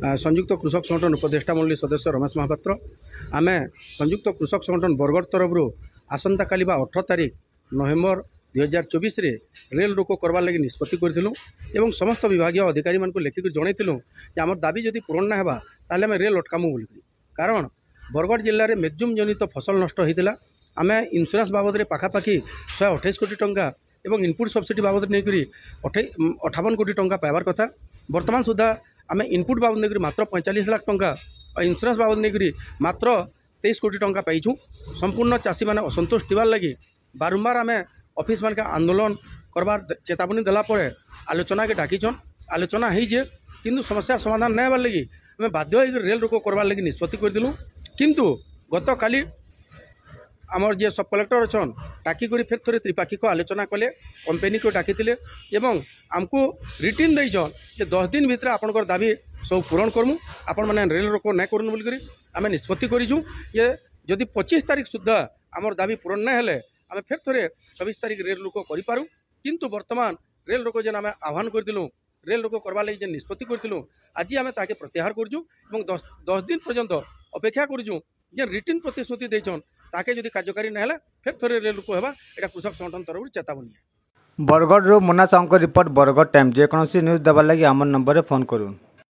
संयुक्त कृषक संगठन उपदेष्टा मंडली सदस्य रमेश महापात्र आम संयुक्त कृषक संगठन बरगढ़ तरफ आसंता काली 18 तारिख नवेम्बर 2024 रेल रोको करवार लगी निष्पत्ति करूँ समस्त विभाग अधिकारी मानक लिखिक जनइलु कि आम दाबी जदि पूरण ना होगा ताले आम रेल अटकामु बोल कारण बरगढ़ जिले में मैक्सिमम जनित फसल नष्ट होता आम इन्शुरांस बाबद में पाखापाखि 128 कोटी टंका एवं इनपुट सब्सिडी बाबद नहीं 58 कोटी टंका पाइबार कथा बर्तमान सुधा आम इनपुट बाबद नहीं मात्र 45 लाख टंका और इन्शुरांस बाबद नहीं मात्र 23 कोटी टंका पाइछू संपूर्ण चाषी मैंने असंतोष थिबार लगी बारंबार आम ऑफिस मान के आंदोलन करवार चेतावनी देलापर आलोचना के डाकिछन आलोचना होइजे किंतु समस्या समाधान नहीं होबार लगी आम बाध्य हो रेल रोको करवार लगी निष्पत्ति करदेलु किंतु गत काली आमर जे सब कलेक्टर अच्छन डाकी फिर थे त्रिपाक्षिक आलोचना कले कंपनी को डाकी एवं आमको रिटिन देछन जे 10 दिन भितर आपनकर दाबी सब पूरण करमु आपण माने रेल रोको नहीं करूँ बोलिक आम निष्पत्ति करूँ ये जदि 25 तारिख सुधा आमर दाबी पूरण नहीं हेले आम फिर थे 26 तारिख रेल रोको करूँ किंतु वर्तमान रेल रोको जेन आम आह्वान करदेलु रेल रोको करवा लगी जे निष्पत्ति करूँ आज आम ताके प्रत्याहार करूँ 10 दिन पर्यंत अपेक्षा करूँ जे रिटिन प्रतिश्रुति देछन ताके जदि कार्यकारी ना हेला फिर थोड़े रेल रोको होगा एटा कृषक संगठन तरफ चेतावनी बरगढ़ मुन्ना साहू रिपोर्ट बरगढ़ टाइम जेकोसी न्यूज देवार लगी आम नंबर फोन करूँ।